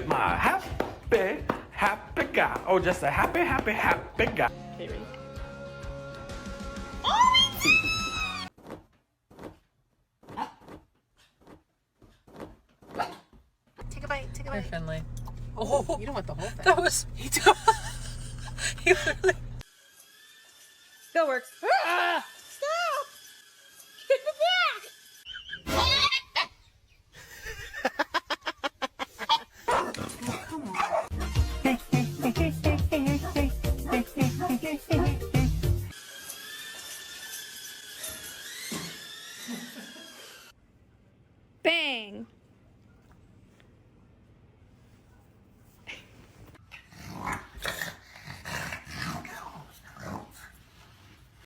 my happy guy. Oh, just a happy guy. Okay, ready? Take a bite. Take a Here, bite. Finley. Oh, You don't want the whole thing. that was. He literally. Still works. Ah! Stop! Give it back! Oh, come on. Bang!